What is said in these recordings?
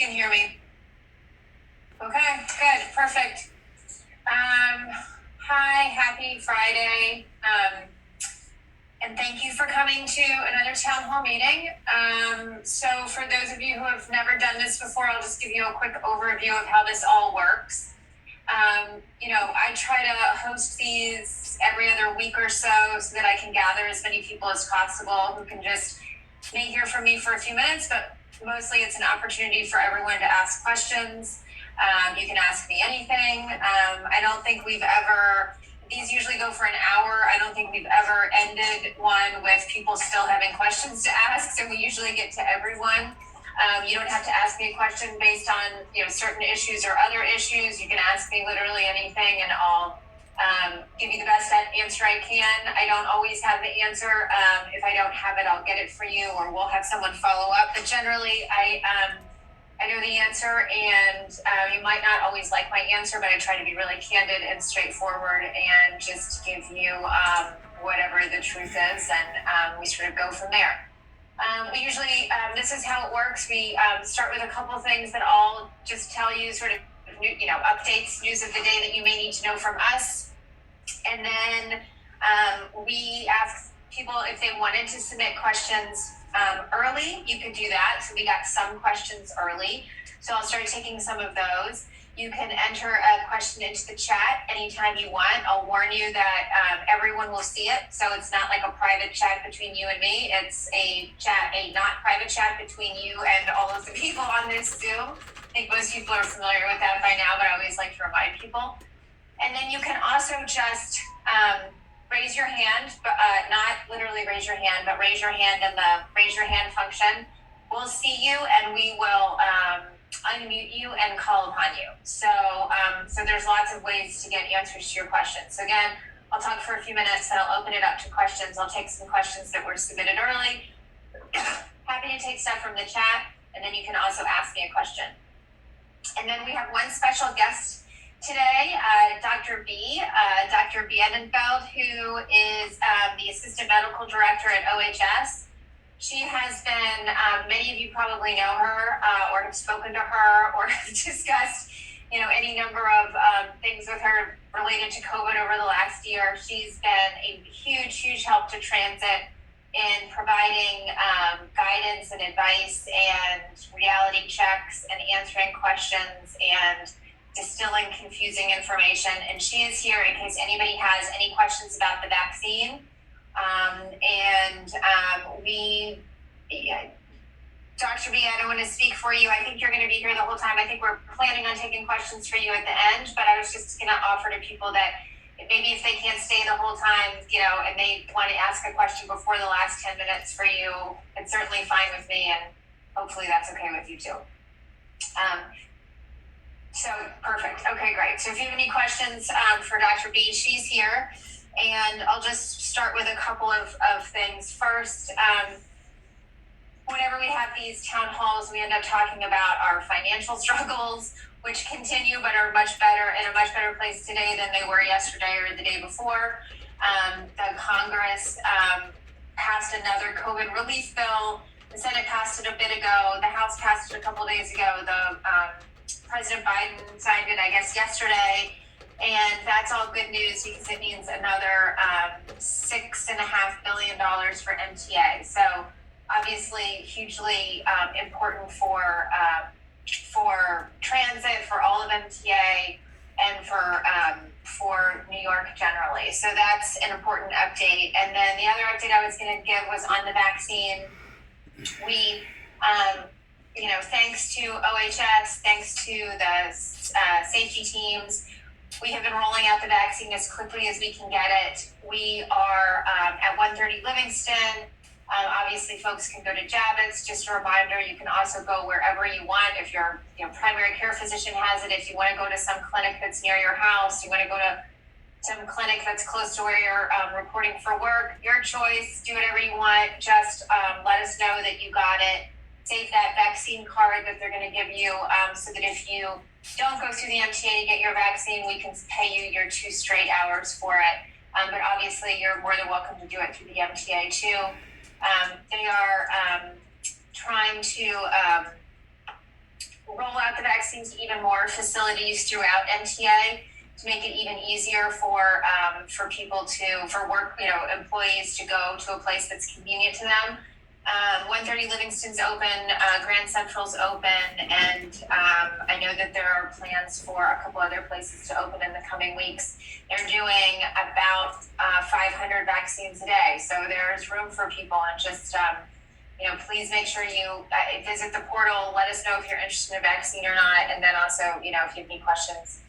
can hear me. Okay, good, perfect. Hi, happy Friday. And thank you for coming to another town hall meeting. So for those of you who have never done this before, I'll just give you a quick overview of how this all works. I try to host these every other week or so that I can gather as many people as possible who can just may hear from me for a few minutes, but mostly it's an opportunity for everyone to ask questions. You can ask me anything. I don't think these usually go for an hour. I don't think we've ever ended one with people still having questions to ask, so we usually get to everyone. You don't have to ask me a question based on certain issues or other issues. You can ask me literally anything and I'll give you the best answer I can. I don't always have the answer. If I don't have it, I'll get it for you or we'll have someone follow up. But generally, I know the answer and you might not always like my answer, but I try to be really candid and straightforward and just give you whatever the truth is and we sort of go from there. We usually, this is how it works. We start with a couple things that I'll just tell you, sort of, updates, news of the day that you may need to know from us. And then we ask people if they wanted to submit questions early, you could do that. So we got some questions early. So I'll start taking some of those. You can enter a question into the chat anytime you want. I'll warn you that everyone will see it. So it's not like a private chat between you and me. It's a not private chat between you and all of the people on this Zoom. I think most people are familiar with that by now, but I always like to remind people. And then you can also just raise your hand, but not literally raise your hand, but raise your hand in the raise your hand function. We'll see you and we will unmute you and call upon you. So there's lots of ways to get answers to your questions. So again, I'll talk for a few minutes and I'll open it up to questions. I'll take some questions that were submitted early. Happy to take stuff from the chat, and then you can also ask me a question. And then we have one special guest today, Dr. Bienenfeld, who is the Assistant Medical Director at OHS. She has been, many of you probably know her or have spoken to her or have discussed, any number of things with her related to COVID over the last year. She's been a huge, huge help to transit in providing guidance and advice and reality checks and answering questions and distilling confusing information. And she is here in case anybody has any questions about the vaccine. Dr. B, I don't want to speak for you. I think you're going to be here the whole time. I think we're planning on taking questions for you at the end, but I was just going to offer to people that maybe if they can't stay the whole time, and they want to ask a question before the last 10 minutes for you, it's certainly fine with me, and hopefully that's okay with you too. So perfect. Okay, great. So if you have any questions for Dr. B, she's here. And I'll just start with a couple of things. First, whenever we have these town halls, we end up talking about our financial struggles, which continue but are much better in a much better place today than they were yesterday or the day before. The Congress passed another COVID relief bill. The Senate passed it a bit ago. The House passed it a couple days ago. President Biden signed it, I guess, yesterday. And that's all good news because it means another $6.5 billion for MTA. So obviously hugely important for transit, for all of MTA, and for New York generally. So that's an important update. And then the other update I was going to give was on the vaccine. We, thanks to OHS, thanks to the safety teams, we have been rolling out the vaccine as quickly as we can get it. We are at 130 Livingston. Obviously, folks can go to Javits. Just a reminder, you can also go wherever you want. If your primary care physician has it, if you want to go to some clinic that's near your house, you want to go to some clinic that's close to where you're reporting for work, your choice. Do whatever you want. Just let us know that you got it. Save that vaccine card that they're going to give you so that if you don't go through the MTA to get your vaccine, we can pay you your 2 straight hours for it. But obviously, you're more than welcome to do it through the MTA too. They are trying to roll vaccines to even more facilities throughout MTA to make it even easier for people employees to go to a place that's convenient to them. 130 Livingston's open, Grand Central's open, and I know that there are plans for a couple other places to open in the coming weeks. They're doing about 500 vaccines a day, so there's room for people. And just please make sure you visit the portal. Let us know if you're interested in a vaccine or not, and then also if you have any questions,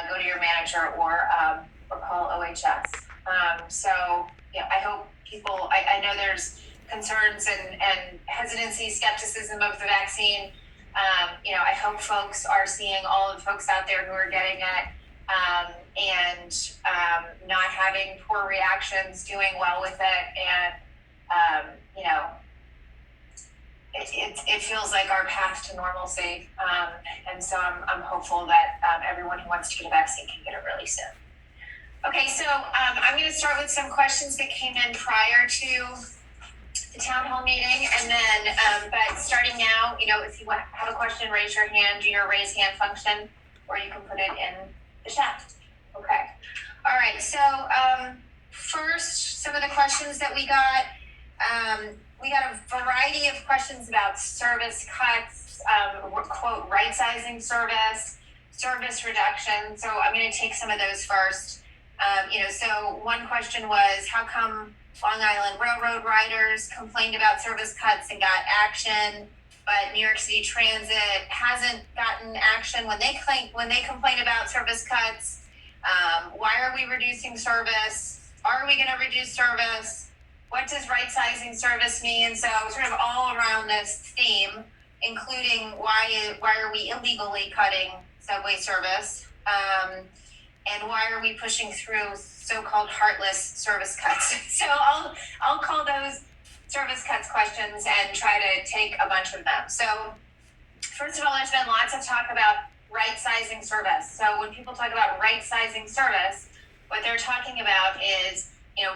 go to your manager or call OHS. I hope people. I know there's concerns and hesitancy, skepticism of the vaccine. I hope folks are seeing all of the folks out there who are getting it and not having poor reactions, doing well with it, and it feels like our path to normalcy. And so I'm hopeful that everyone who wants to get a vaccine can get it really soon. Okay, so I'm going to start with some questions that came in prior to the town hall meeting, and then, but starting now, if you have a question, raise your hand, do your raise hand function, or you can put it in the chat. Okay. All right. So first, some of the questions that we got a variety of questions about service cuts, quote, right-sizing service reduction. So I'm going to take some of those first. So one question was, how come Long Island Railroad riders complained about service cuts and got action, but New York City Transit hasn't gotten action when they complain about service cuts? Why are we reducing service? Are we going to reduce service? What does right-sizing service mean? So sort of all around this theme, including why are we illegally cutting subway service? And why are we pushing through so-called heartless service cuts? So I'll call those service cuts questions and try to take a bunch of them. So first of all, there's been lots of talk about right-sizing service. So when people talk about right-sizing service, what they're talking about is,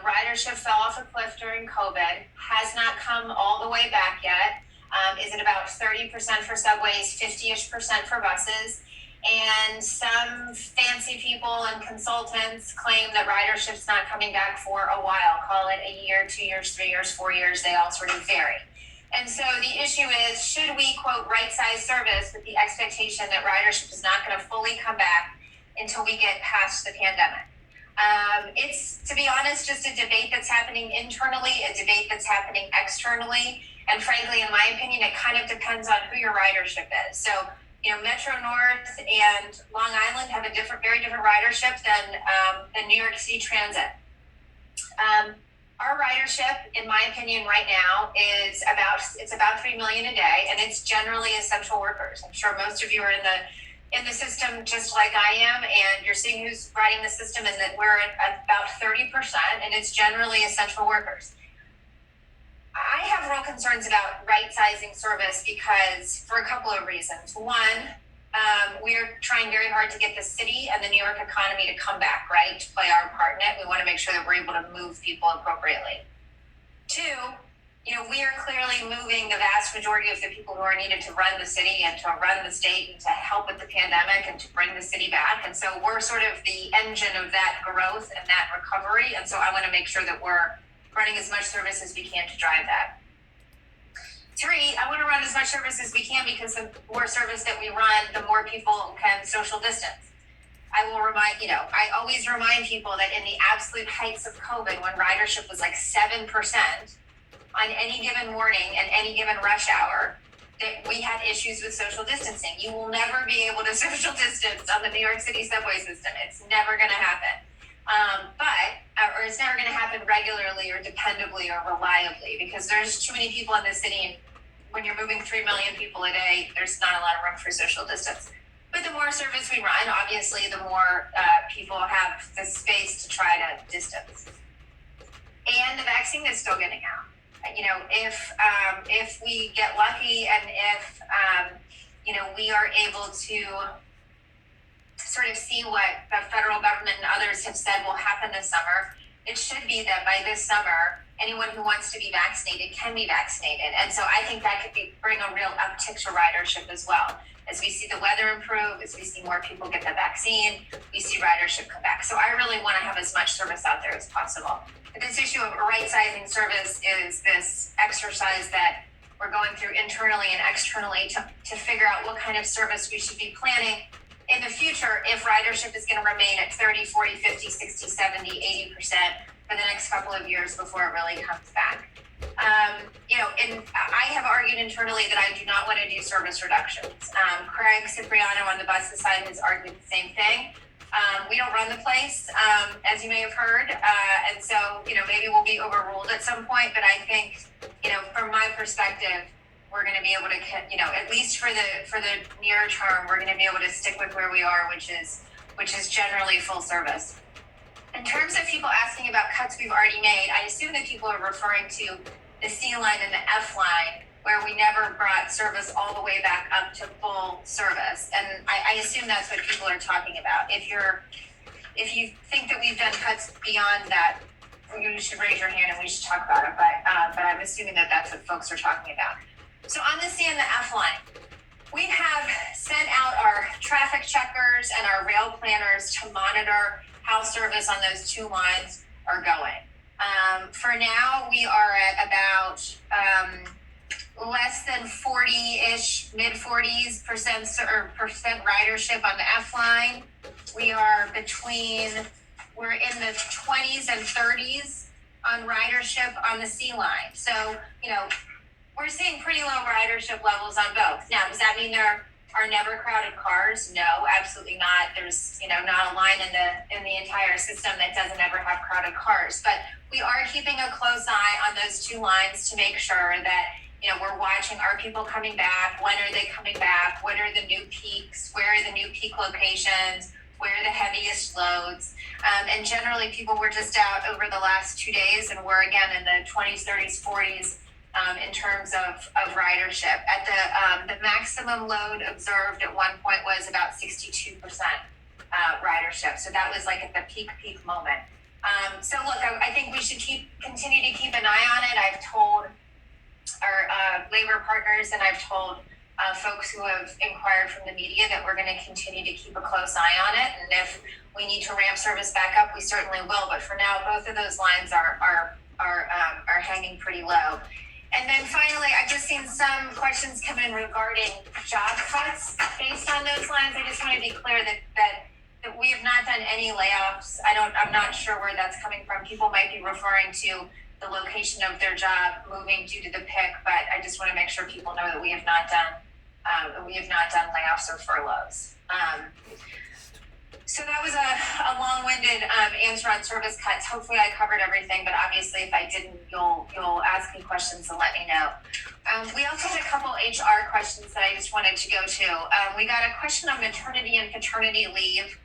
ridership fell off a cliff during COVID, has not come all the way back yet. Is it about 30% for subways, 50-ish% for buses? And some fancy people and consultants claim that ridership's not coming back for a while. Call it a year, 2 years, 3 years, 4 years. They all sort of vary. And so the issue is, should we, quote, right-size service with the expectation that ridership is not going to fully come back until we get past the pandemic? It's, to be honest, just a debate that's happening internally, a debate that's happening externally. And frankly, in my opinion, it kind of depends on who your ridership is. So, Metro North and Long Island have a very different ridership than New York City Transit. Our ridership, in my opinion, right now is about 3 million a day, and it's generally essential workers. I'm sure most of you are in the system just like I am, and you're seeing who's riding the system, and that we're at about 30%, and it's generally essential workers. I have real concerns about right-sizing service because for a couple of reasons. One, we're trying very hard to get the city and the New York economy to come back, right? To play our part in it. We want to make sure that we're able to move people appropriately. Two, we are clearly moving the vast majority of the people who are needed to run the city and to run the state and to help with the pandemic and to bring the city back. And so we're sort of the engine of that growth and that recovery. And so I want to make sure that we're running as much service as we can to drive that. Three, I want to run as much service as we can because the more service that we run, the more people can social distance. I will remind, I always remind people that in the absolute heights of COVID, when ridership was like 7% on any given morning and any given rush hour, that we had issues with social distancing. You will never be able to social distance on the New York City subway system. It's never going to happen. Or it's never going to happen regularly or dependably or reliably because there's too many people in the city. And when you're moving 3 million people a day, there's not a lot of room for social distance. But the more service we run, obviously, the more people have the space to try to distance. And the vaccine is still getting out. If we get lucky and if we are able to sort of see what the federal government and others have said will happen this summer, it should be that by this summer, anyone who wants to be vaccinated can be vaccinated. And so I think that could bring a real uptick to ridership as well. As we see the weather improve, as we see more people get the vaccine, we see ridership come back. So I really want to have as much service out there as possible. But this issue of right-sizing service is this exercise that we're going through internally and externally to figure out what kind of service we should be planning in the future if ridership is going to remain at 30, 40, 50, 60, 70, 80% for the next couple of years before it really comes back. And I have argued internally that I do not want to do service reductions. Craig Cipriano on the buses side has argued the same thing. We don't run the place, as you may have heard, and so, maybe we'll be overruled at some point, but I think, from my perspective, we're going to be able to, at least for the near term, we're going to be able to stick with where we are, which is generally full service. In terms of people asking about cuts we've already made, I assume that people are referring to the C line and the F line, where we never brought service all the way back up to full service. And I assume that's what people are talking about. If you think that we've done cuts beyond that, you should raise your hand and we should talk about it. But I'm assuming that that's what folks are talking about. So on the C and the F line, we have sent out our traffic checkers and our rail planners to monitor how service on those two lines are going. For now, we are at about less than 40-ish, mid-40s percent ridership on the F line. We're in the 20s and 30s on ridership on the C line. So, we're seeing pretty low ridership levels on both. Now, does that mean there are never crowded cars? No, absolutely not. There's, not a line in the entire system that doesn't ever have crowded cars. But we are keeping a close eye on those two lines to make sure that, we're watching, are people coming back? When are they coming back? What are the new peaks? Where are the new peak locations? Where are the heaviest loads? And generally, people were just out over the last 2 days, and we're again in the 20s, 30s, 40s in terms of ridership. At the maximum load observed at one point was about 62% ridership. So that was like at the peak moment. So look, I think we should continue to keep an eye on it. I've told our labor partners, and I've told folks who have inquired from the media that we're going to continue to keep a close eye on it. And if we need to ramp service back up, we certainly will. But for now, both of those lines are hanging pretty low. And then finally, I've just seen some questions come in regarding job cuts based on those lines. I just want to be clear that we have not done any layoffs. I'm not sure where that's coming from. People might be referring to the location of their job moving due to the PIC, but I just want to make sure people know that we have not done layoffs or furloughs. So that was a long-winded answer on service cuts. Hopefully I covered everything, but obviously if I didn't, you'll ask me questions and let me know. We also had a couple HR questions that I just wanted to go to. We got a question on maternity and paternity leave.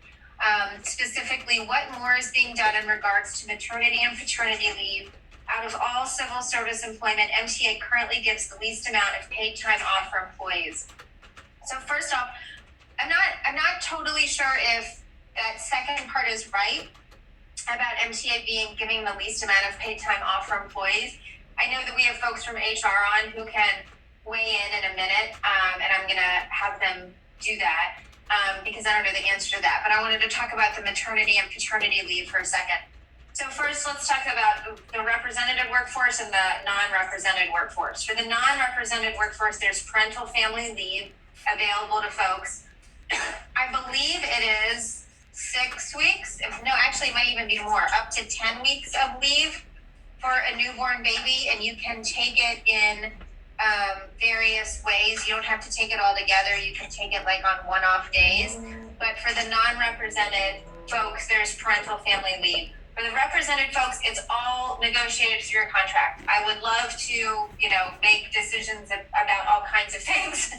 Specifically, what more is being done in regards to maternity and paternity leave? Out of all civil service employment, MTA currently gives the least amount of paid time off for employees. So first off, I'm not totally sure if that second part is right about MTA giving the least amount of paid time off for employees. I know that we have folks from HR on who can weigh in a minute, and I'm going to have them do that because I don't know the answer to that. But I wanted to talk about the maternity and paternity leave for a second. So first, let's talk about the represented workforce and the non-represented workforce. For the non-represented workforce, there's parental family leave available to folks. I believe it is 6 weeks. No, actually, it might even be more, up to 10 weeks of leave for a newborn baby, and you can take it in various ways. You don't have to take it all together. You can take it like on one-off days. But for the non-represented folks, there's parental family leave. For the represented folks, it's all negotiated through your contract. I would love to, make decisions about all kinds of things.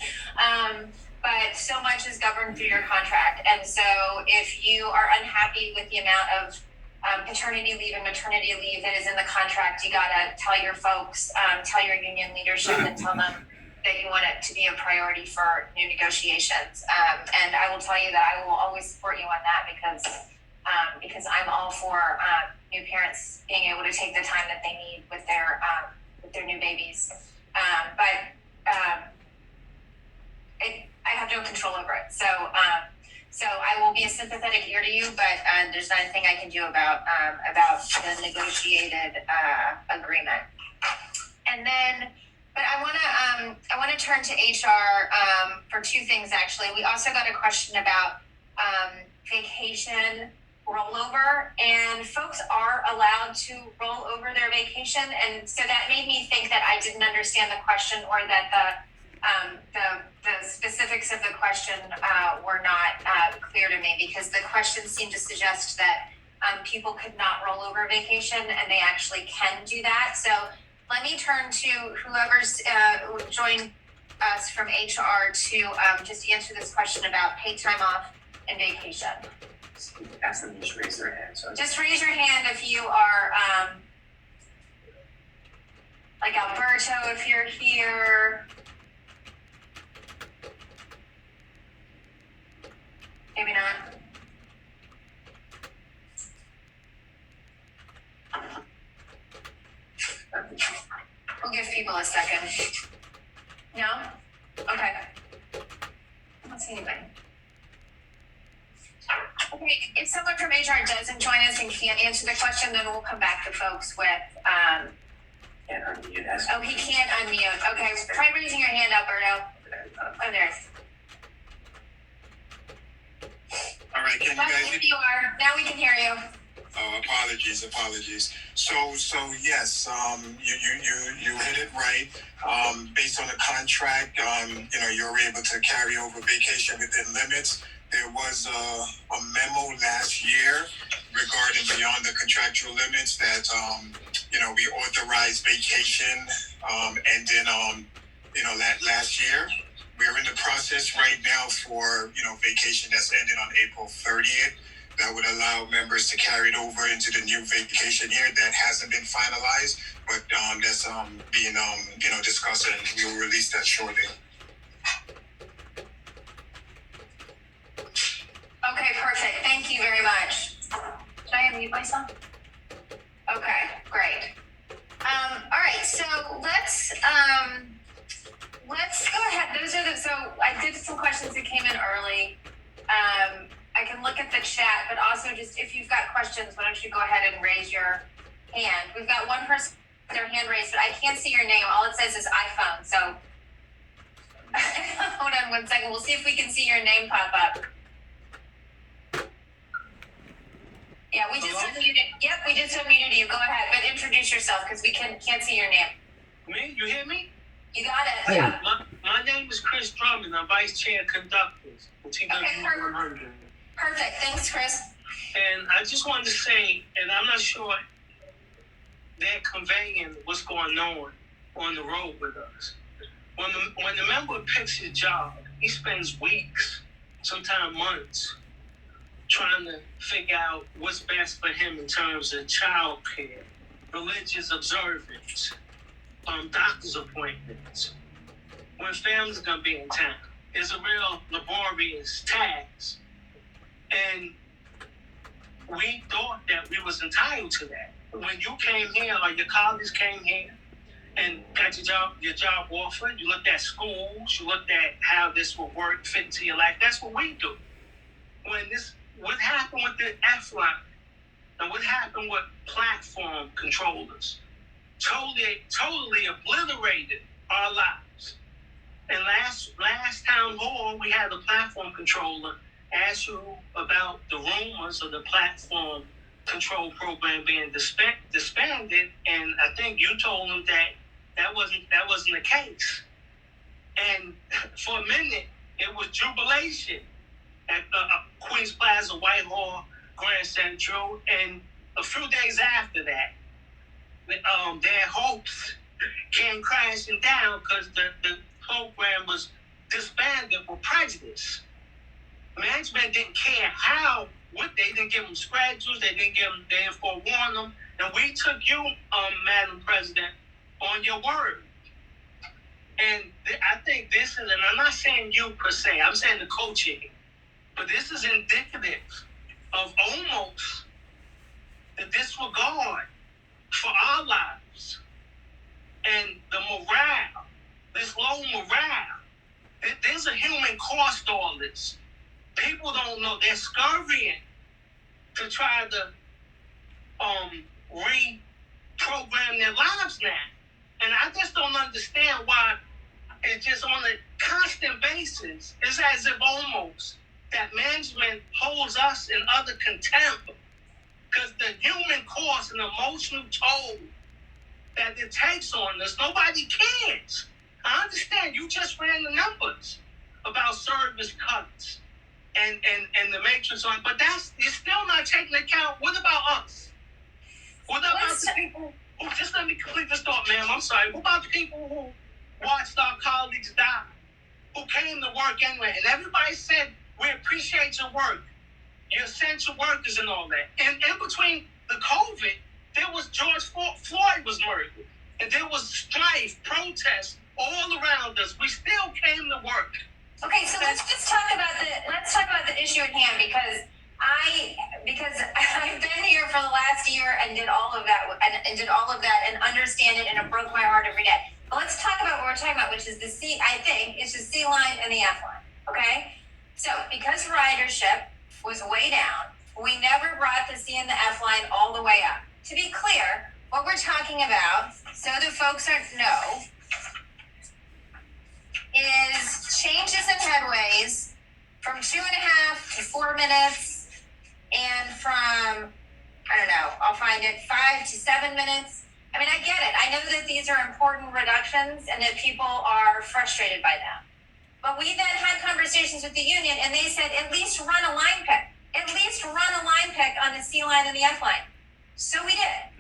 But so much is governed through your contract. And so if you are unhappy with the amount of paternity leave and maternity leave that is in the contract, you gotta tell your folks, tell your union leadership and tell them that you want it to be a priority for new negotiations. And I will tell you that I will always support you on that because I'm all for new parents being able to take the time that they need with their new babies. I have no control over it. So I will be a sympathetic ear to you, but there's nothing I can do about the negotiated agreement. And then, but I want to turn to HR for two things actually. We also got a question about vacation rollover, and folks are allowed to roll over their vacation, and so that made me think that I didn't understand the question, or that the specifics of the question were not clear to me, because the question seemed to suggest that people could not roll over vacation, and they actually can do that. So let me turn to whoever's joined us from HR to just answer this question about paid time off and vacation. Ask them to just raise their hand. So just raise your hand if you are, like Alberto, if you're here. Maybe not. We'll give people a second. No? Okay. I don't see anybody. Okay, if someone from HR doesn't join us and can't answer the question, then we'll come back to folks with, can't unmute us. Oh, he can't unmute. Okay, try raising your hand, Alberto. Oh, there. All right, can you guys hear me? You are. Now we can hear you. Oh, apologies. So yes, you hit it right. Based on the contract, you're able to carry over vacation within limits. There was a memo last year regarding beyond the contractual limits that we authorized vacation, and then last year. We're in the process right now for vacation that's ending on April 30th. That would allow members to carry it over into the new vacation year. That hasn't been finalized, but that's being discussed, and we will release that shortly. Okay, perfect. Thank you very much. Should I unmute myself? Okay, great. All right, so let's go ahead. So I did some questions that came in early. I can look at the chat, but also just if you've got questions, why don't you go ahead and raise your hand. We've got one person with their hand raised, but I can't see your name. All it says is iPhone. So hold on one second. We'll see if we can see your name pop up. Yeah, we just unmuted. Yep, we just unmuted you. Go ahead, but introduce yourself because we can't see your name. Me? You hear me? You got it. Hey. Yeah. My name is Chris Drummond. I'm Vice Chair of Conductors for TW 100. Perfect. Thanks, Chris. And I just wanted to say, and I'm not sure they're conveying what's going on the road with us. When the member picks his job, he spends weeks, sometimes months, trying to figure out what's best for him in terms of child care, religious observance, doctor's appointments, when family's gonna be in town. It's a real laborious task. And we thought that we was entitled to that. When you came here, or your colleagues came here and got your job offered, you looked at schools, you looked at how this will work, fit into your life. That's what we do. What happened with the F-line and what happened with platform controllers totally obliterated our lives. And last town hall, we had a platform controller ask you about the rumors of the platform control program being disbanded, and I think you told him that wasn't the case. And for a minute, it was jubilation at Queens Plaza, Whitehall, Grand Central, and a few days after that, their hopes came crashing down because the program was disbanded for prejudice. Management didn't care they didn't give them schedules, they didn't forewarn them, and we took you, Madam President, on your word. And I think this is, and I'm not saying you per se, I'm saying the coaching, but this is indicative of almost the disregard for our lives and the morale, this low morale. There's a human cost to all this. People don't know. They're scurrying to try to reprogram their lives now. And I just don't understand why it's just on a constant basis. It's as if almost that management holds us in utter contempt because the human cost and emotional toll that it takes on us, nobody cares. I understand you just ran the numbers about service cuts and the matrix on, but you're still not taking account. What about us? What about the people who, just let me complete this thought, ma'am, I'm sorry. What about the people who watched our colleagues die, who came to work anyway, and everybody said, we appreciate your work, your essential workers and all that. And in between the COVID, there was George Floyd was murdered, and there was strife, protests all around us. We still came to work. Okay, so let's talk about the issue at hand because I've been here for the last year and did all of that and understand it, and it broke my heart every day. But let's talk about what we're talking about, which is the C. I think it's the C line and the F line. Okay, so because ridership was way down, we never brought the C and the F line all the way up. To be clear, what we're talking about, so the folks know, is changes in headways from 2.5 to 4 minutes, and from, I don't know, I'll find it, 5 to 7 minutes. I mean, I get it. I know that these are important reductions and that people are frustrated by them. But we then had conversations with the union, and they said, at least run a line pick. At least run a line pick on the C line and the F line. So we did.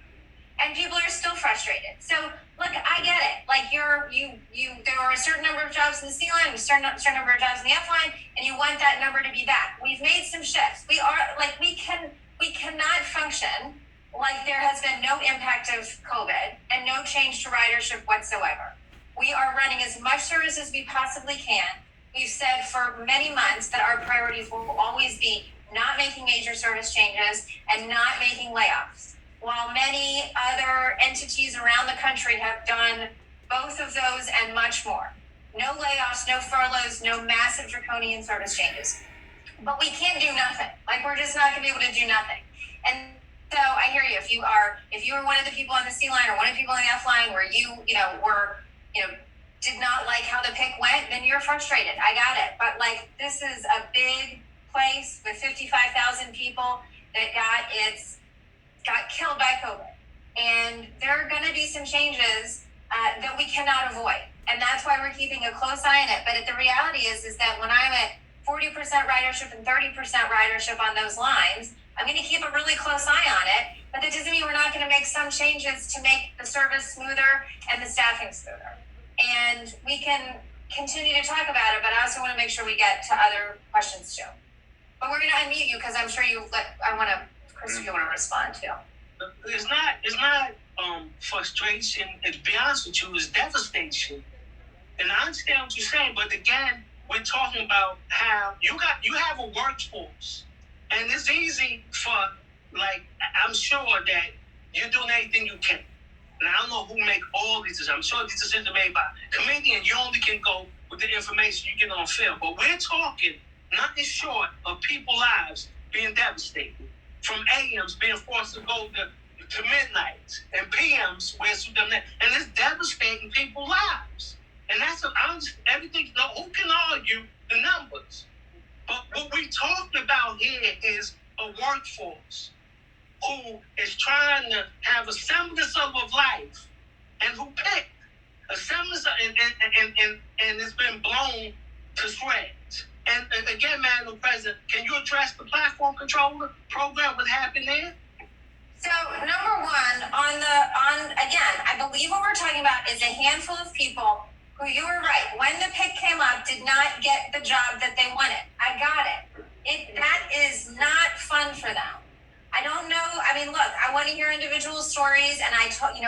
And people are still frustrated. So, look, I get it. Like, there are a certain number of jobs in the C line, a certain number of jobs in the F line, and you want that number to be back. We've made some shifts. We cannot function like there has been no impact of COVID and no change to ridership whatsoever. We are running as much service as we possibly can. We've said for many months that our priorities will always be not making major service changes and not making layoffs. While many other entities around the country have done both of those and much more. No layoffs, no furloughs, no massive draconian service changes. But we can't do nothing. Like, we're just not gonna be able to do nothing. And so I hear you. If you were one of the people on the C line or one of the people on the F line where did not like how the pick went, then you're frustrated. I got it. But this is a big place with 55,000 people that got killed by COVID. And there are going to be some changes that we cannot avoid. And that's why we're keeping a close eye on it. But the reality is that when I'm at 40% ridership and 30% ridership on those lines, I'm going to keep a really close eye on it. But that doesn't mean we're not going to make some changes to make the service smoother and the staffing smoother. And we can continue to talk about it, but I also want to make sure we get to other questions too. But we're going to unmute you because I'm sure Chris, you want to respond too. It's not frustration. To be honest with you, it's devastation. And I understand what you're saying, but again, we're talking about how you have a workforce, and it's easy for I'm sure that you're doing everything you can. And I don't know who make all these decisions. I'm sure these decisions are made by committee, and you only can go with the information you get on film. But we're talking nothing short of people's lives being devastated. From AMs being forced to go to midnight, and PMs where it's them there. And it's devastating people's lives. And that's everything. Who can argue the numbers? But what we talked about here is a workforce who is trying to have a semblance of a life, and who picked a semblance of, and it's been blown to shreds. And again, Madam President, can you address the platform controller program? What happened there? So number one, again, I believe what we're talking about is a handful of people who, you were right, when the pick came up, did not get the job that they wanted. I got it. That is not fun for them. I don't know. I mean, look, I want to hear individual stories, and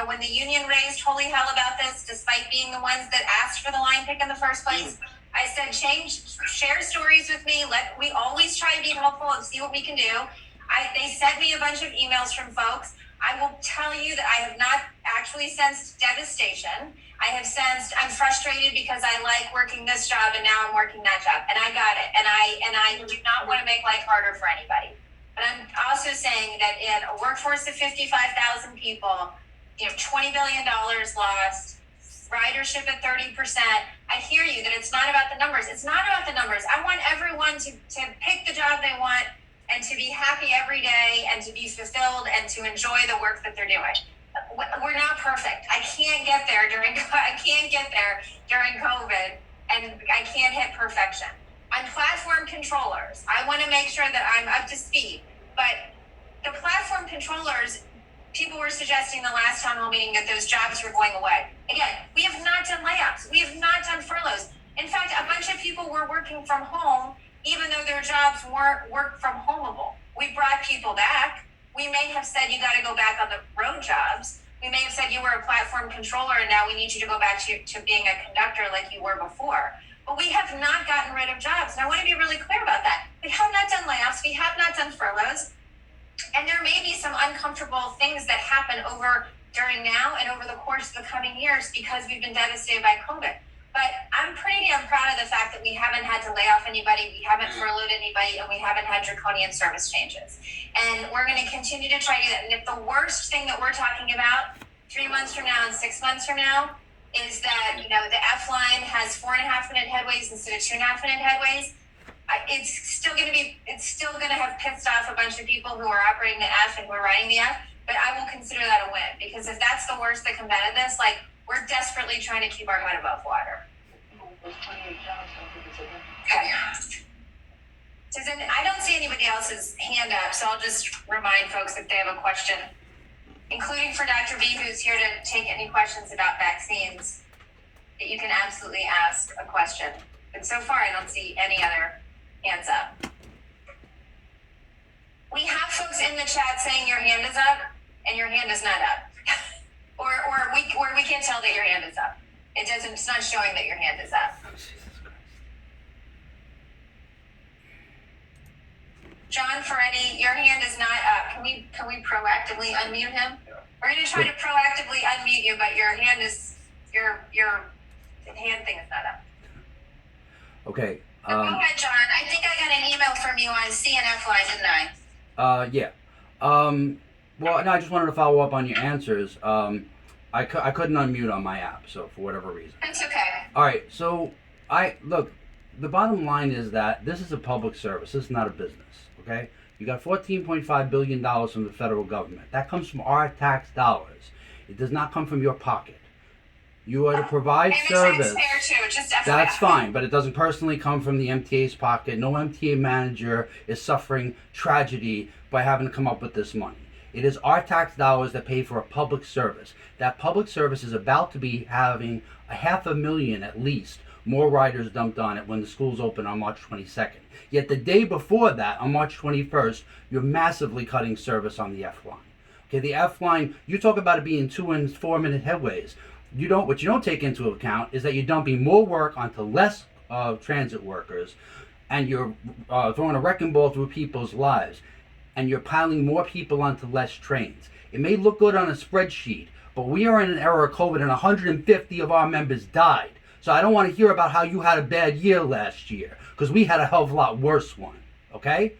when the union raised holy hell about this, despite being the ones that asked for the line pick in the first place, I said, share stories with me. We always try to be helpful and see what we can do. They sent me a bunch of emails from folks. I will tell you that I have not actually sensed devastation. I have sensed I'm frustrated because I like working this job and now I'm working that job, and I got it. And I do not want to make life harder for anybody. But I'm also saying that in a workforce of 55,000 people, $20 billion lost, ridership at 30%. I hear you that it's not about the numbers. It's not about the numbers. I want everyone to pick the job they want and to be happy every day and to be fulfilled and to enjoy the work that they're doing. We're not perfect. I can't get there during COVID, and I can't hit perfection. I'm platform controllers. I want to make sure that I'm up to speed. But the platform controllers, people were suggesting the last town hall meeting that those jobs were going away. Again, we have not done layoffs. We have not done furloughs. In fact, a bunch of people were working from home, even though their jobs weren't work from homeable. We brought people back. We may have said you got to go back on the road jobs. We may have said you were a platform controller and now we need you to go back to being a conductor like you were before. But we have not gotten rid of jobs. And I want to be really clear about that. We have not done layoffs. We have not done furloughs. And there may be some uncomfortable things that happen during now and over the course of the coming years because we've been devastated by COVID. But I'm pretty damn proud of the fact that we haven't had to lay off anybody, we haven't furloughed anybody, and we haven't had draconian service changes. And we're going to continue to try to do that. And if the worst thing that we're talking about 3 months from now and 6 months from now is that, the F line has 4.5-minute headways instead of 2.5-minute headways, it's still going to have pissed off a bunch of people who are operating the F and who are riding the F, but I will consider that a win, because if that's the worst that comes out of this, we're desperately trying to keep our head above water. Okay. I don't see anybody else's hand up, so I'll just remind folks if they have a question, including for Dr. B, who's here to take any questions about vaccines, that you can absolutely ask a question. But so far, I don't see any other hands up. We have folks in the chat saying your hand is up and your hand is not up. or we can't tell that your hand is up. It's not showing that your hand is up. John Ferretti, your hand is not up. Can we proactively unmute him? We're going to try to proactively unmute you, but your hand hand thing is not up. Okay. Go ahead, John. I think I got an email from you on CNF line, didn't I? Yeah. Well, no, I just wanted to follow up on your answers. I couldn't unmute on my app, so for whatever reason. That's okay. All right. So look. The bottom line is that this is a public service. This is not a business. Okay. You got $14.5 billion from the federal government. That comes from our tax dollars. It does not come from your pocket. You are to provide service. Fair too, just That's fine, but it doesn't personally come from the MTA's pocket. No MTA manager is suffering tragedy by having to come up with this money. It is our tax dollars that pay for a public service. That public service is about to be having 500,000 at least more riders dumped on it when the schools open on March 22nd. Yet the day before that, on March 21st, you're massively cutting service on the F line. Okay, the F line, you talk about it being 2 and 4 minute headways. What you don't take into account is that you're dumping more work onto less transit workers, and you're throwing a wrecking ball through people's lives, and you're piling more people onto less trains. It may look good on a spreadsheet, but we are in an era of COVID and 150 of our members died. So I don't want to hear about how you had a bad year last year, because we had a hell of a lot worse one, okay?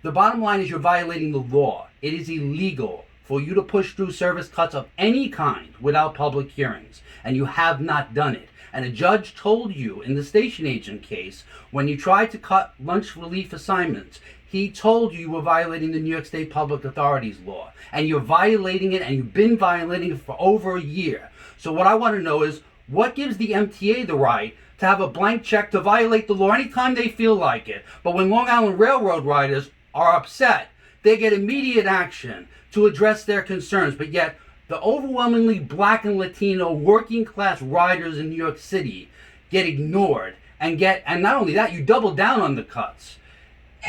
The bottom line is you're violating the law. It is illegal for you to push through service cuts of any kind without public hearings, and you have not done it. And a judge told you in the station agent case, when you tried to cut lunch relief assignments, he told you were violating the New York State Public Authorities law, and you're violating it, and you've been violating it for over a year. So what I want to know is, what gives the MTA the right to have a blank check to violate the law anytime they feel like it? But when Long Island Railroad riders are upset, they get immediate action to address their concerns. But yet, the overwhelmingly black and Latino working class riders in New York City get ignored. And not only that, you double down on the cuts.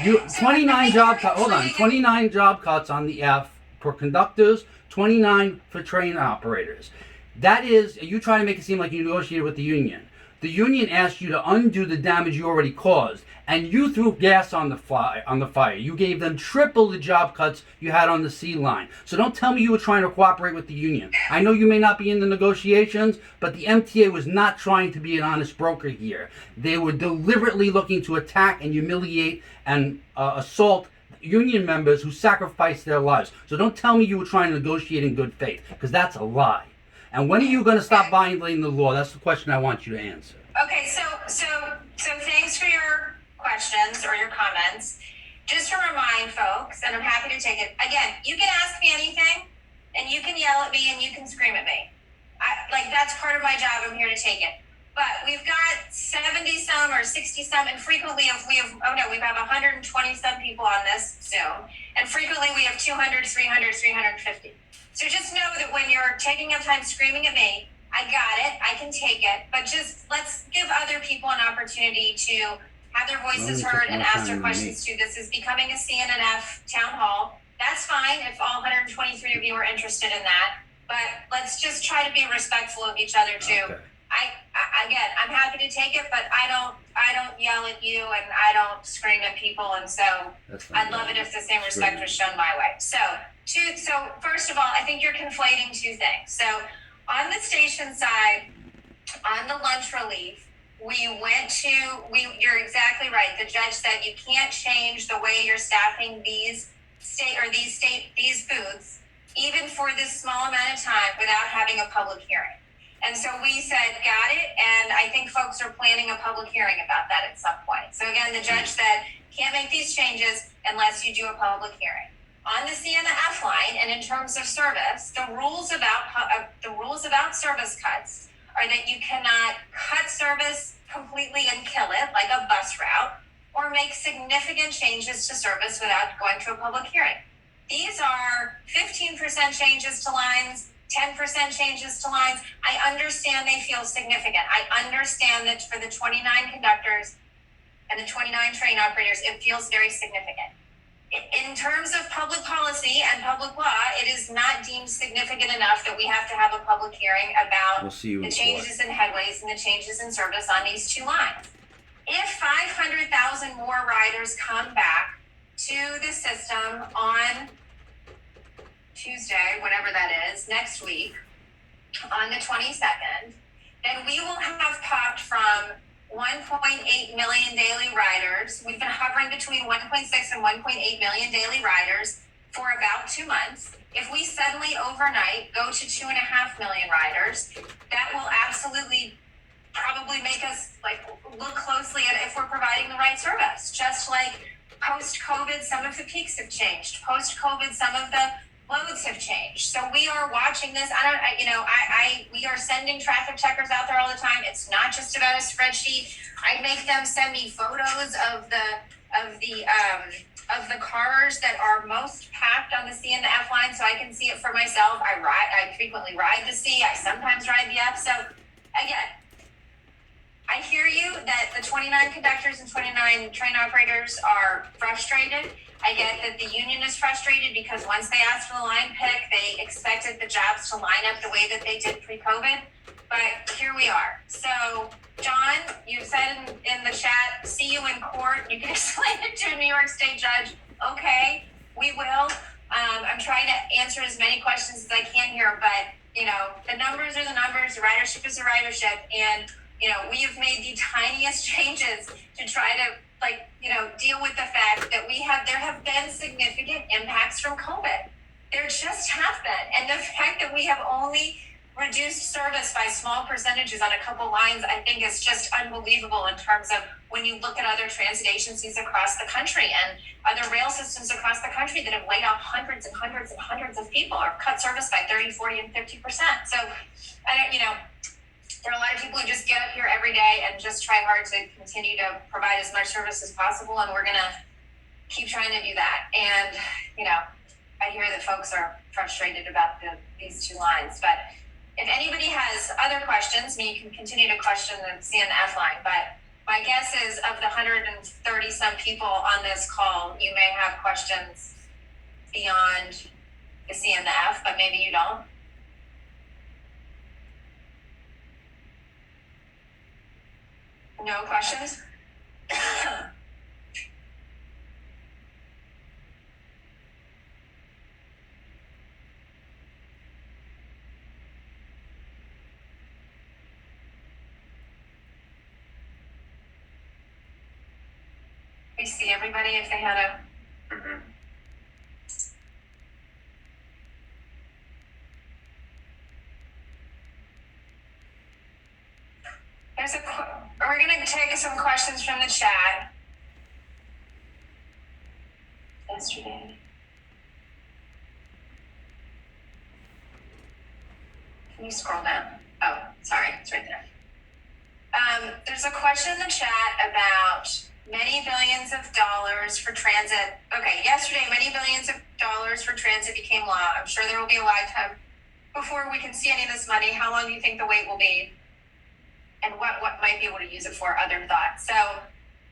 29 job cuts on the F for conductors, 29 for train operators. That is, you trying to make it seem like you negotiated with the union. The union asked you to undo the damage you already caused, and you threw gas on the fire. You gave them triple the job cuts you had on the C line. So don't tell me you were trying to cooperate with the union. I know you may not be in the negotiations, but the MTA was not trying to be an honest broker here. They were deliberately looking to attack and humiliate and assault union members who sacrificed their lives. So don't tell me you were trying to negotiate in good faith, because that's a lie. And when are you going to stop violating the law? That's the question I want you to answer. Okay, so thanks for your questions or your comments. Just to remind folks, and I'm happy to take it, again, you can ask me anything, and you can yell at me, and you can scream at me. That's part of my job. I'm here to take it. But we've got 70 some or 60 some, and frequently we have 120 some people on this Zoom, and frequently we have 200, 300, 350. So just know that when you're taking up time screaming at me, I got it, I can take it, but just let's give other people an opportunity to have their voices heard and ask their questions too. This is becoming a CNNF town hall. That's fine if all 123 of you are interested in that, but let's just try to be respectful of each other too. Okay. Again, I'm happy to take it, but I don't yell at you and I don't scream at people, and so I'd love it if the same respect was shown my way. So first of all, I think you're conflating two things. So on the station side, on the lunch relief, you're exactly right. The judge said you can't change the way you're staffing these booths, even for this small amount of time, without having a public hearing. And so we said, got it, and I think folks are planning a public hearing about that at some point. So again, the judge said, can't make these changes unless you do a public hearing. On the C and the F line, and in terms of service, the rules about service cuts are that you cannot cut service completely and kill it, like a bus route, or make significant changes to service without going to a public hearing. These are 15% changes to lines, 10% changes to lines. I understand they feel significant. I understand that for the 29 conductors and the 29 train operators, it feels very significant. In terms of public policy and public law, it is not deemed significant enough that we have to have a public hearing about the changes in headways and the changes in service on these two lines. If 500,000 more riders come back to the system on Tuesday, whatever that is, next week, on the 22nd, then we will have popped from 1.8 million daily riders. We've been hovering between 1.6 and 1.8 million daily riders for about 2 months. If we suddenly overnight go to 2.5 million riders, that will absolutely probably make us look closely at if we're providing the right service. Just like post-COVID, some of the peaks have changed. Post-COVID, some of the loads have changed. So we are watching this. We are sending traffic checkers out there all the time. It's not just about a spreadsheet. I make them send me photos of the cars that are most packed on the C and the F line, so I can see it for myself. I frequently ride the C. I sometimes ride the F. So again, I hear you that the 29 conductors and 29 train operators are frustrated. I get that the union is frustrated because once they asked for the line pick, they expected the jobs to line up the way that they did pre-COVID. But here we are. So, John, you said in the chat, see you in court. You can explain it to a New York State judge. Okay, we will. I'm trying to answer as many questions as I can here, but, the numbers are the numbers, the ridership is the ridership, and, we have made the tiniest changes to try to deal with the fact that there have been significant impacts from COVID. There just have been. And the fact that we have only reduced service by small percentages on a couple lines, I think is just unbelievable in terms of when you look at other transit agencies across the country and other rail systems across the country that have laid off hundreds and hundreds and hundreds of people or cut service by 30, 40, and 50%. So, there are a lot of people who just get up here every day and just try hard to continue to provide as much service as possible, and we're going to keep trying to do that. And, I hear that folks are frustrated about these two lines, but if anybody has other questions, you can continue to question the C and the F line, but my guess is of the 130 some people on this call, you may have questions beyond the C and the F, but maybe you don't. No questions? We see everybody if they had a. Mhm. We're gonna take some questions from the chat. Yesterday. Can you scroll down? Oh, sorry, it's right there. There's a question in the chat about many billions of dollars for transit. Okay, yesterday, many billions of dollars for transit became law. I'm sure there will be a lag time before we can see any of this money. How long do you think the wait will be? And what might be able to use it for? Other thoughts. So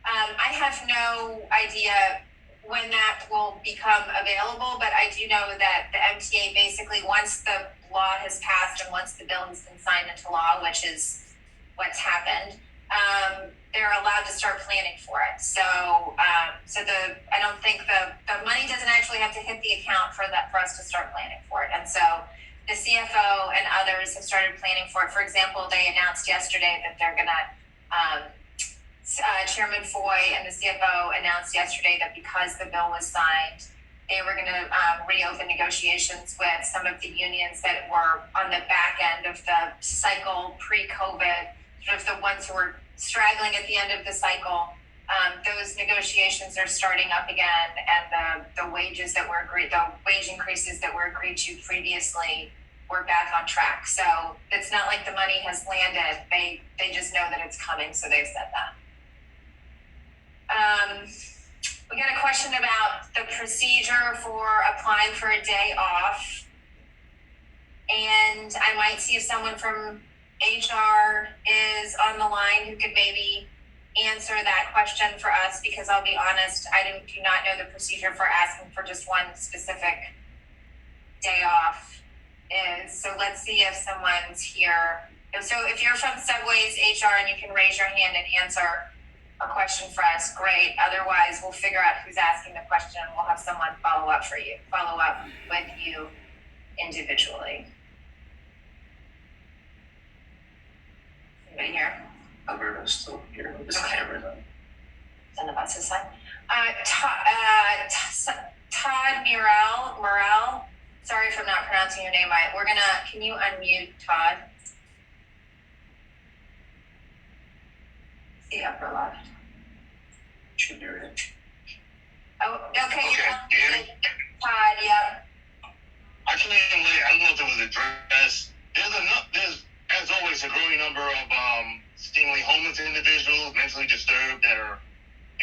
I have no idea when that will become available, but I do know that the MTA basically, once the law has passed and once the bill has been signed into law, which is what's happened, they're allowed to start planning for it. So I don't think the money doesn't actually have to hit the account for us to start planning for it. And so the CFO and others have started planning for it. For example, they announced yesterday that they're gonna, Chairman Foy and the CFO announced yesterday that because the bill was signed, they were gonna reopen negotiations with some of the unions that were on the back end of the cycle pre-COVID, sort of the ones who were straggling at the end of the cycle. Those negotiations are starting up again, and the wages that were agreed, the wage increases that were agreed to previously were back on track. So it's not like the money has landed. They just know that it's coming, so they've said that. We got a question about the procedure for applying for a day off. And I might see if someone from HR is on the line who could maybe answer that question for us, because I'll be honest, I do not know the procedure for asking for just one specific day off is. So let's see if someone's here. So if you're from Subway's HR and you can raise your hand and answer a question for us, great. Otherwise, we'll figure out who's asking the question and we'll have someone follow up with you individually. Anybody here? Alberto's still here with his Okay. camera on. On the bus side. Todd Murrell. Sorry if I'm not pronouncing your name right. Can you unmute Todd? The upper left. Should be right. Oh, okay. Okay, can you hear me? Todd, yep. I came in late. I don't know if it was addressed. There's as always a growing number of seemingly homeless individuals, mentally disturbed, that are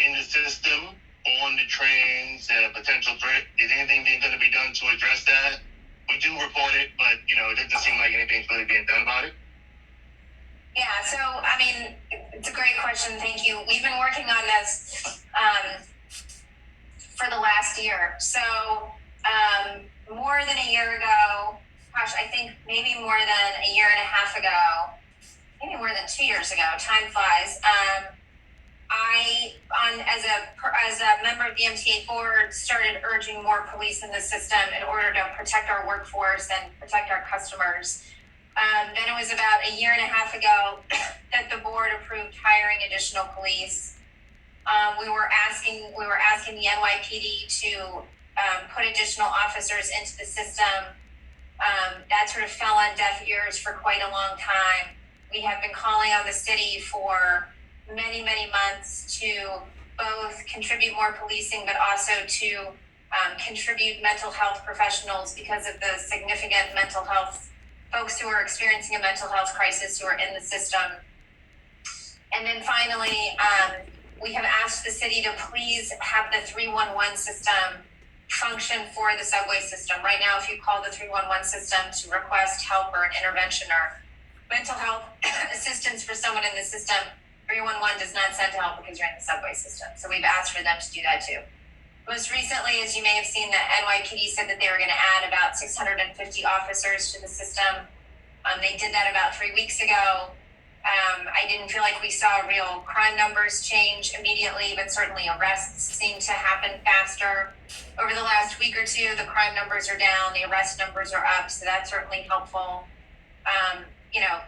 in the system, on the trains, at a potential threat. Is anything being going to be done to address that? We do report it, but it doesn't seem like anything's really being done about it. Yeah, so I mean, it's a great question. Thank you. We've been working on this for the last year. So more than a year ago, I think maybe more than a year and a half ago, maybe more than 2 years ago, time flies. As a member of the MTA board, started urging more police in the system in order to protect our workforce and protect our customers. Then it was about a year and a half ago that the board approved hiring additional police. We were asking the NYPD to put additional officers into the system. That sort of fell on deaf ears for quite a long time. We have been calling on the city for many, many months to both contribute more policing, but also to contribute mental health professionals because of the significant mental health folks who are experiencing a mental health crisis who are in the system. And then finally, we have asked the city to please have the 311 system function for the subway system. Right now, if you call the 311 system to request help or an intervention or mental health assistance for someone in the system, 311 does not send help because you're in the subway system. So we've asked for them to do that too. Most recently, as you may have seen, the NYPD said that they were going to add about 650 officers to the system. They did that about 3 weeks ago. I didn't feel like we saw real crime numbers change immediately, but certainly arrests seem to happen faster. Over the last week or two, the crime numbers are down, the arrest numbers are up, so that's certainly helpful.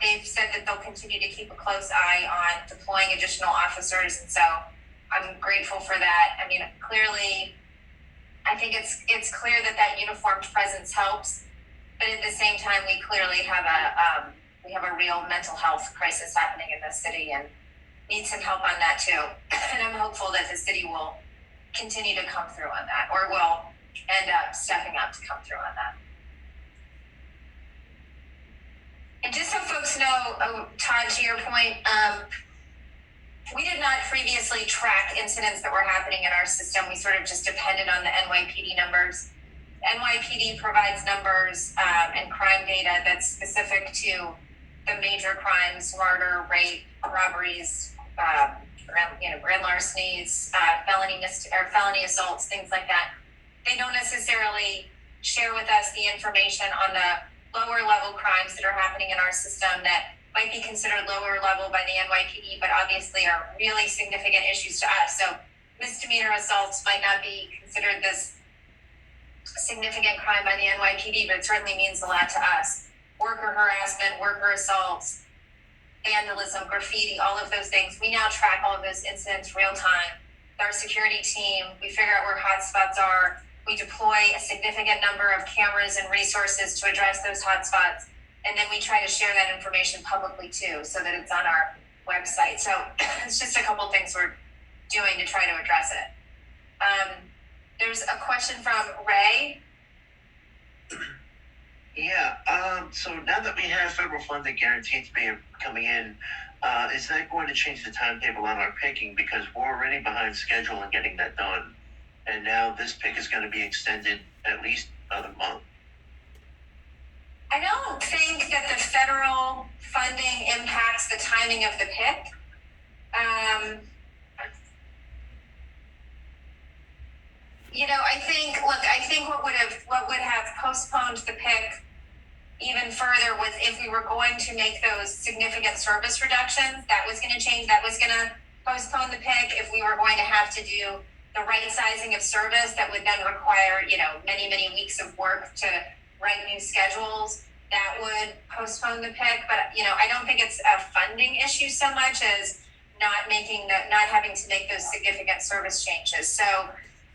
They've said that they'll continue to keep a close eye on deploying additional officers, and so I'm grateful for that. I mean, clearly, I think it's clear that uniformed presence helps, but at the same time, we clearly have a real mental health crisis happening in this city, and need some help on that too. And I'm hopeful that the city will continue to come through on that, or will end up stepping up to come through on that. And just so folks know, Todd, to your point, we did not previously track incidents that were happening in our system. We sort of just depended on the NYPD numbers. NYPD provides numbers and crime data that's specific to the major crimes: murder, rape, robberies, grand larcenies, felony assaults, things like that. They don't necessarily share with us the information on the lower level crimes that are happening in our system that might be considered lower level by the NYPD, but obviously are really significant issues to us. So misdemeanor assaults might not be considered this significant crime by the NYPD, but it certainly means a lot to us. Worker harassment, worker assaults, vandalism, graffiti, all of those things. We now track all of those incidents real time. With our security team, we figure out where hotspots are. We deploy a significant number of cameras and resources to address those hotspots. And then we try to share that information publicly too, so that it's on our website. So it's just a couple things we're doing to try to address it. There's a question from Ray. Yeah, so now that we have federal funding guaranteed to be coming in, is that going to change the timetable on our picking? Because we're already behind schedule in getting that done. And now this pick is going to be extended at least another month. I don't think that the federal funding impacts the timing of the pick. I think what would have postponed the pick even further was if we were going to make those significant service reductions. That was going to change. That was going to postpone the pick. If we were going to have to do the right sizing of service, that would then require, many, many weeks of work to write new schedules. That would postpone the pick. But, I don't think it's a funding issue so much as not having to make those significant service changes. So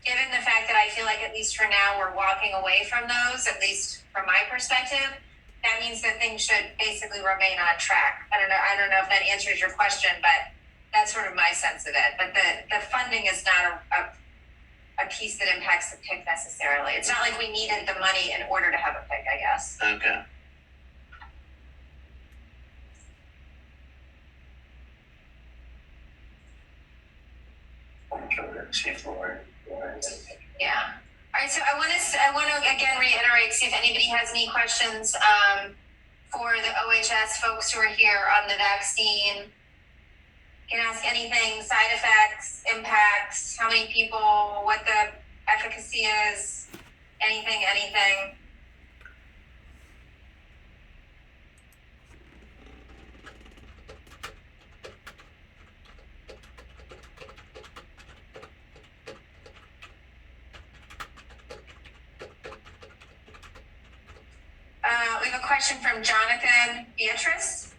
given the fact that I feel like at least for now we're walking away from those, at least from my perspective, that means that things should basically remain on track. I don't know if that answers your question, but that's sort of my sense of it. But the funding is not a piece that impacts the pick necessarily. It's not like we needed the money in order to have a pick, I guess. Okay. Yeah. All right. So I want to again reiterate, see if anybody has any questions for the OHS folks who are here on the vaccine. You can ask anything: side effects, impacts, how many people, what the efficacy is, anything. We have a question from Jonathan Beatrice.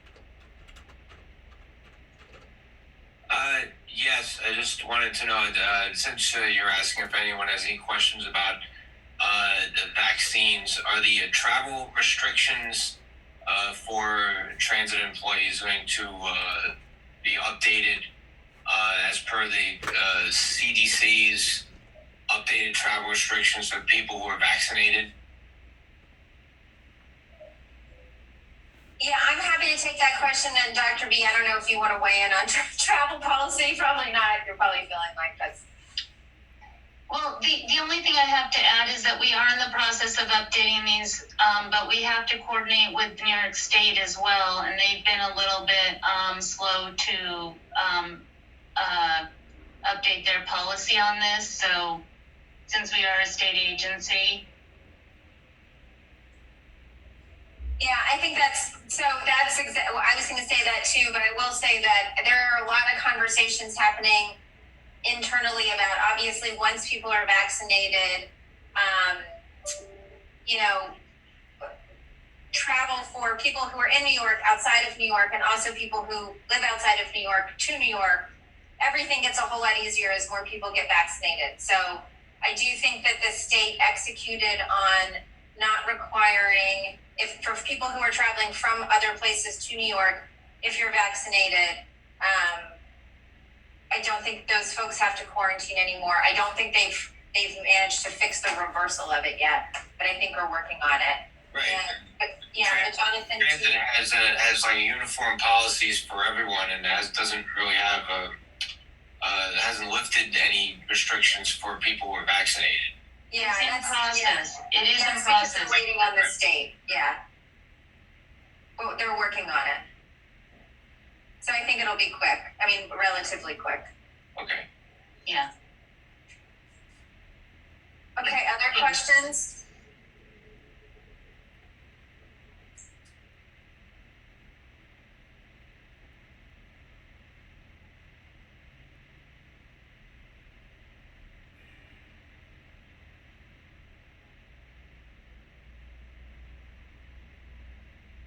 Yes, I just wanted to know, since you're asking if anyone has any questions about the vaccines, are the travel restrictions for transit employees going to be updated as per the CDC's updated travel restrictions for people who are vaccinated? Yeah, I'm happy to take that question. And Dr. B, I don't know if you want to weigh in on travel policy. Probably not. You're probably feeling like that's... Well, the only thing I have to add is that we are in the process of updating these, but we have to coordinate with New York State as well, and they've been a little bit slow to update their policy on this. So since we are a state agency... Yeah, I think that's well, I was going to say that too, but I will say that there are a lot of conversations happening internally about obviously once people are vaccinated, you know, travel for people who are in New York, outside of New York, and also people who live outside of New York to New York, everything gets a whole lot easier as more people get vaccinated. So I do think that the state executed on not requiring, if for people who are traveling from other places to New York, if you're vaccinated, I don't think those folks have to quarantine anymore. I don't think they've managed to fix the reversal of it yet, but I think we're working on it. Right. But Jonathan Transit has like uniform policies for everyone, and doesn't really have hasn't lifted any restrictions for people who are vaccinated. Yeah, It's in that's process. It is in because process. we're waiting on the state. Yeah, well, they're working on it, so I think it'll be quick. I mean, relatively quick. Okay. Yeah. Okay, other questions?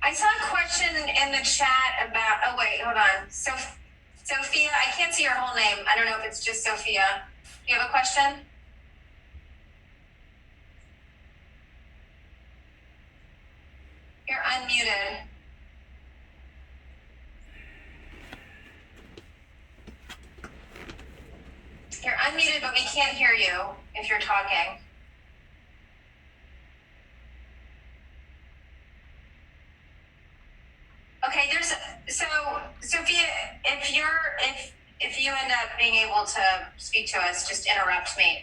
I saw a question in the chat about, oh wait, hold on. Sophia, I can't see your whole name. I don't know if it's just Sophia. Do you have a question? You're unmuted. You're unmuted, but we can't hear you if you're talking. Okay, so Sophia, if you end up being able to speak to us, just interrupt me,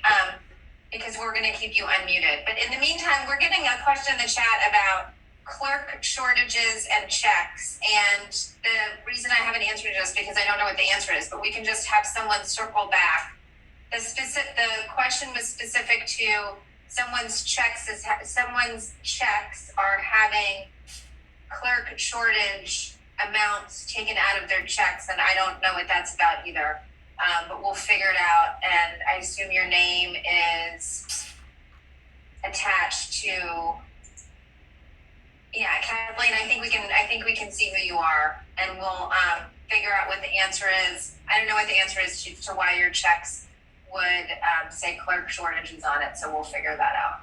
because we're going to keep you unmuted. But in the meantime, we're getting a question in the chat about clerk shortages and checks, and the reason I haven't answered it is because I don't know what the answer is. But we can just have someone circle back. The question was specific to someone's checks are having clerk shortage amounts taken out of their checks, and I don't know what that's about either. But we'll figure it out, and I assume your name is attached to. Yeah, Kathleen. I think we can see who you are, and we'll figure out what the answer is. I don't know what the answer is to why your checks would say clerk shortages on it, so we'll figure that out.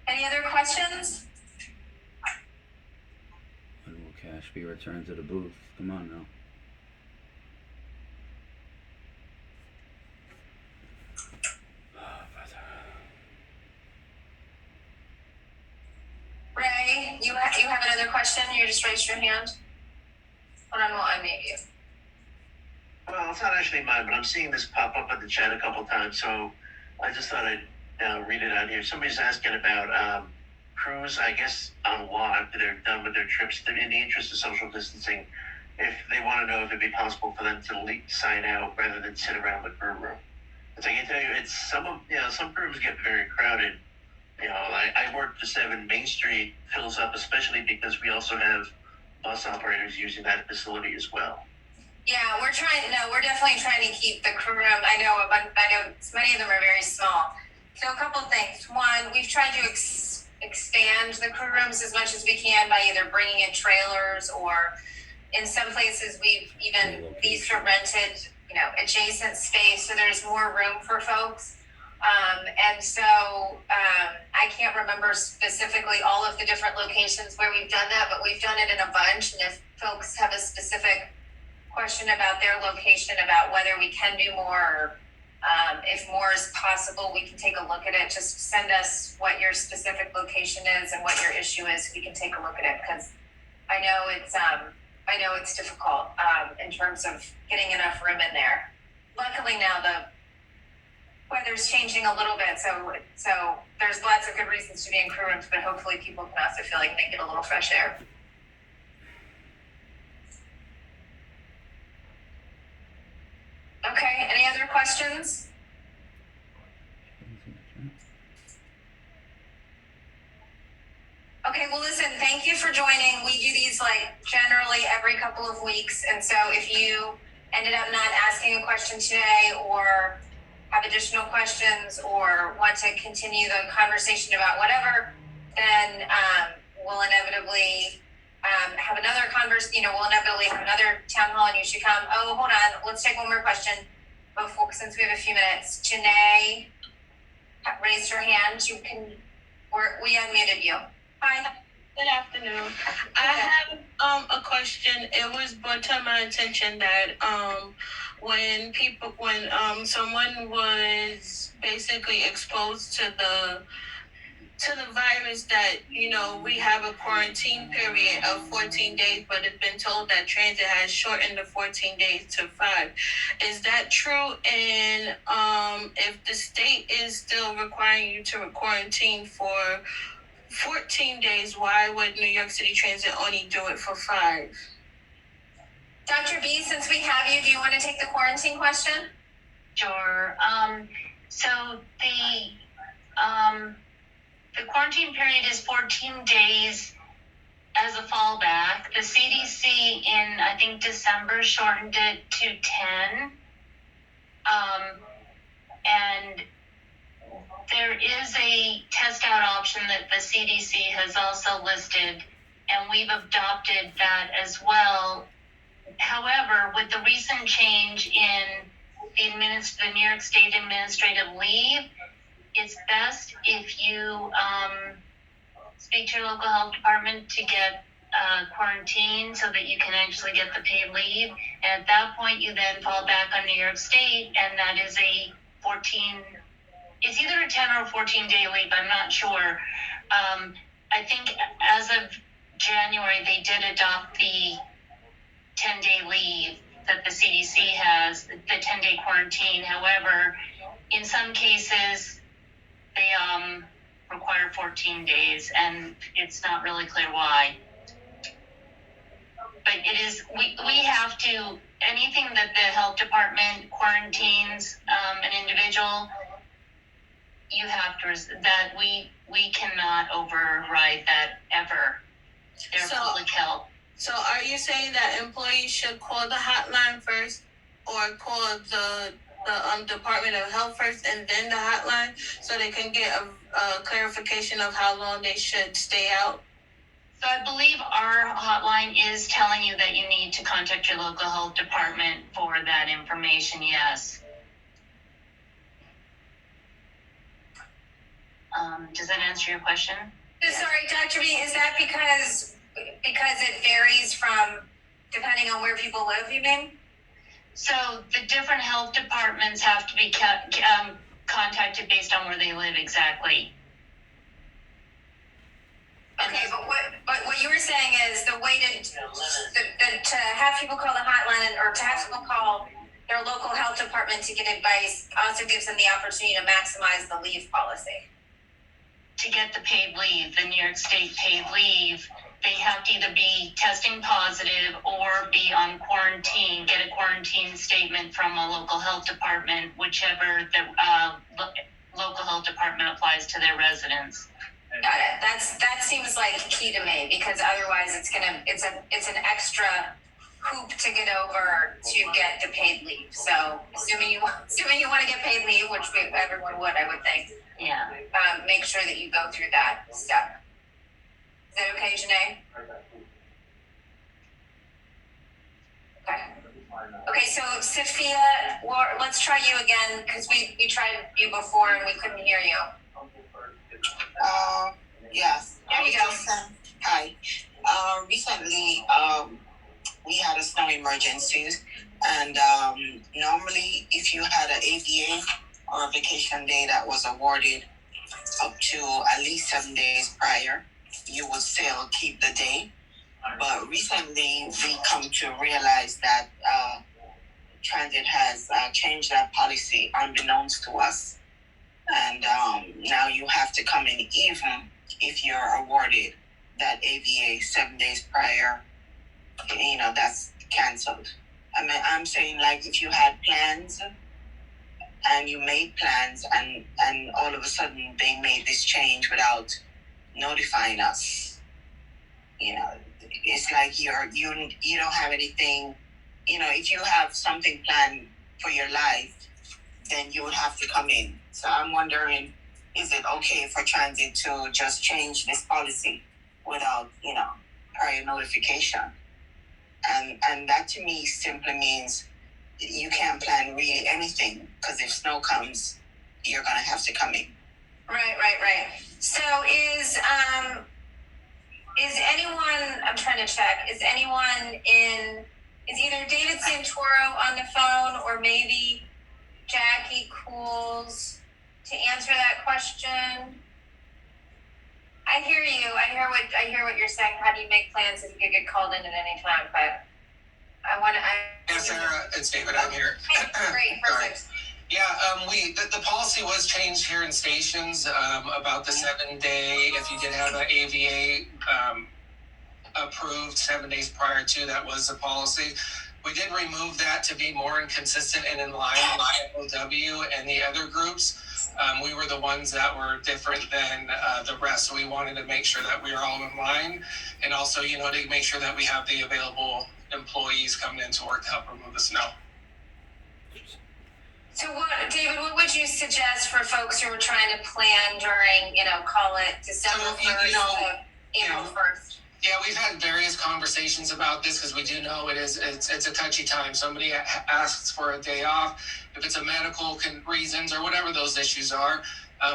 Any other questions? When will cash be returned to the booth? Come on now. Ray, you have another question? You just raised your hand. Hold on, we'll unmute you. Well, it's not actually mine, but I'm seeing this pop up in the chat a couple times, so I just thought I'd read it out here. Somebody's asking about crews, I guess, on what after they're done with their trips, in the interest of social distancing, if they want to know if it'd be possible for them to sign out rather than sit around the crew room. Because I can tell you, it's some crews get very crowded. You know, I work the 7 Main Street fills up, especially because we also have bus operators using that facility as well. Yeah, we're definitely trying to keep the crew room. I know many of them are very small. So a couple things. One, we've tried to expand the crew rooms as much as we can by either bringing in trailers, or in some places we've even leased or rented, adjacent space, so there's more room for folks. And so I can't remember specifically all of the different locations where we've done that, but we've done it in a bunch. And if folks have a specific question about their location, about whether we can do more, or if more is possible, we can take a look at it. Just send us what your specific location is and what your issue is. We can take a look at it, because I know it's difficult in terms of getting enough room in there. Luckily now the weather's changing a little bit, so there's lots of good reasons to be in crew rooms, but hopefully people can also feel like they get a little fresh air. Okay, any other questions? Okay, well, listen, thank you for joining. We do these like generally every couple of weeks. And so if you ended up not asking a question today or have additional questions or want to continue the conversation about whatever, then we'll inevitably have another we'll inevitably have another town hall and you should come. Oh, hold on. Let's take one more question before, since we have a few minutes. Janae raised her hand. We unmuted you. Hi. Good afternoon. I have a question. It was brought to my attention that when someone was basically exposed to the virus, that we have a quarantine period of 14 days, but it's been told that transit has shortened the 14 days to 5. Is that true? And if the state is still requiring you to quarantine for 14 days, why would New York City Transit only do it for 5? Dr. B, since we have you, do you want to take the quarantine question? Sure. So the quarantine period is 14 days as a fallback. The CDC in, I think, December shortened it to 10. And there is a test out option that the CDC has also listed, and we've adopted that as well. However, with the recent change in the New York State Administrative Leave, it's best if you speak to your local health department to get quarantine so that you can actually get the paid leave. And at that point, you then fall back on New York State, and that is it's either a 10 or 14-day leave. I'm not sure. I think as of January, they did adopt the 10-day leave that the CDC has, the 10-day quarantine. However, in some cases, they require 14 days, and it's not really clear why. But it is, we have to, anything that the health department quarantines an individual, you have to, that we cannot override that ever. They're public health. So are you saying that employees should call the hotline first, or call the Department of Health first and then the hotline, so they can get a clarification of how long they should stay out? So I believe our hotline is telling you that you need to contact your local health department for that information, yes. Does that answer your question? Sorry, Dr. B, is that because it varies from depending on where people live, you mean? So the different health departments have to be contacted based on where they live exactly. Okay, but what you were saying is the way to have people call the hotline or to have people call their local health department to get advice also gives them the opportunity to maximize the leave policy. To get the paid leave, the New York State paid leave, they have to either be testing positive or be on quarantine, get a quarantine statement from a local health department, whichever the local health department applies to their residents. Got it. That seems like key to me, because otherwise it's an extra hoop to get over to get the paid leave. So assuming you want to get paid leave, which everyone would, I would think. Yeah. Make sure that you go through that step. Is that okay, Janae? Okay. Okay, so Sophia, let's try you again, because we tried you before and we couldn't hear you. Yes. There you go. Hi. Recently, we had a snow emergency, and normally, if you had an AVA or a vacation day that was awarded up to at least 7 days prior, you would still keep the day. But recently, we come to realize that Transit has changed that policy unbeknownst to us. And now you have to come in even if you're awarded that AVA 7 days prior, that's canceled. I mean, I'm saying like if you had plans and you made plans and all of a sudden they made this change without notifying us, you know, it's like you don't have anything, you know, if you have something planned for your life, then you would have to come in. So I'm wondering, is it okay for transit to just change this policy without, you know, prior notification? And that to me simply means you can't plan really anything, because if snow comes, you're gonna have to come in. Right. So is anyone, I'm trying to check, is either David Santoro on the phone or maybe Jackie Cools to answer that question? I hear you. I hear what you're saying. How do you make plans if you get called in at any time? But Yes, Sarah, it's David. I'm here. Great, perfect. Yeah, the policy was changed here in stations about the 7-day. If you did have an AVA approved 7 days prior to, that was the policy. We did remove that to be more inconsistent and in line with OW and the other groups. We were the ones that were different than the rest, so we wanted to make sure that we were all in line, and also, you know, to make sure that we have the available employees coming into work to help remove the snow. So David, what would you suggest for folks who are trying to plan during, you know, call it December 1st, April 1st? Yeah, we've had various conversations about this because we do know it's a touchy time. Somebody asks for a day off. If it's a medical reasons or whatever those issues are,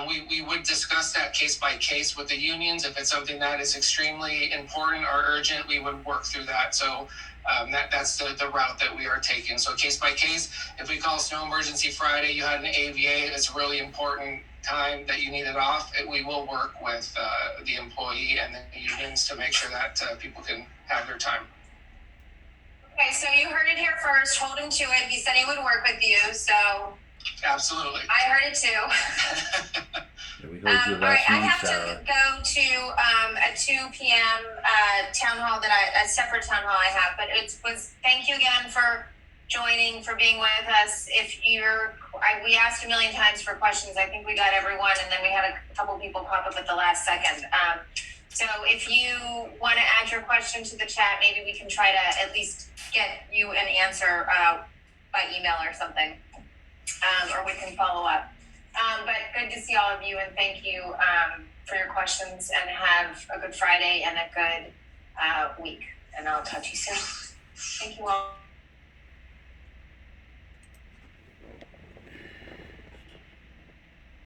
we would discuss that case by case with the unions. If it's something that is extremely important or urgent, we would work through that. So that's the route that we are taking. So case by case, if we call snow emergency Friday, you had an AVA, it's a really important time that you need it off, we will work with the employee and the unions to make sure that people can have their time. Okay, so you heard it here first. Hold him to it. He said he would work with you, so absolutely. I heard it too. Yeah, we heard you all right, last I month, have Sarah. to go to a 2 p.m. Town hall a separate town hall I have, but thank you again for joining, for being with us. If we asked a million times for questions. I think we got everyone, and then we had a couple people pop up at the last second. So if you want to add your question to the chat, maybe we can try to at least get you an answer by email or something, or we can follow up. But good to see all of you, and thank you for your questions, and have a good Friday and a good week. And I'll talk to you soon. Thank you all.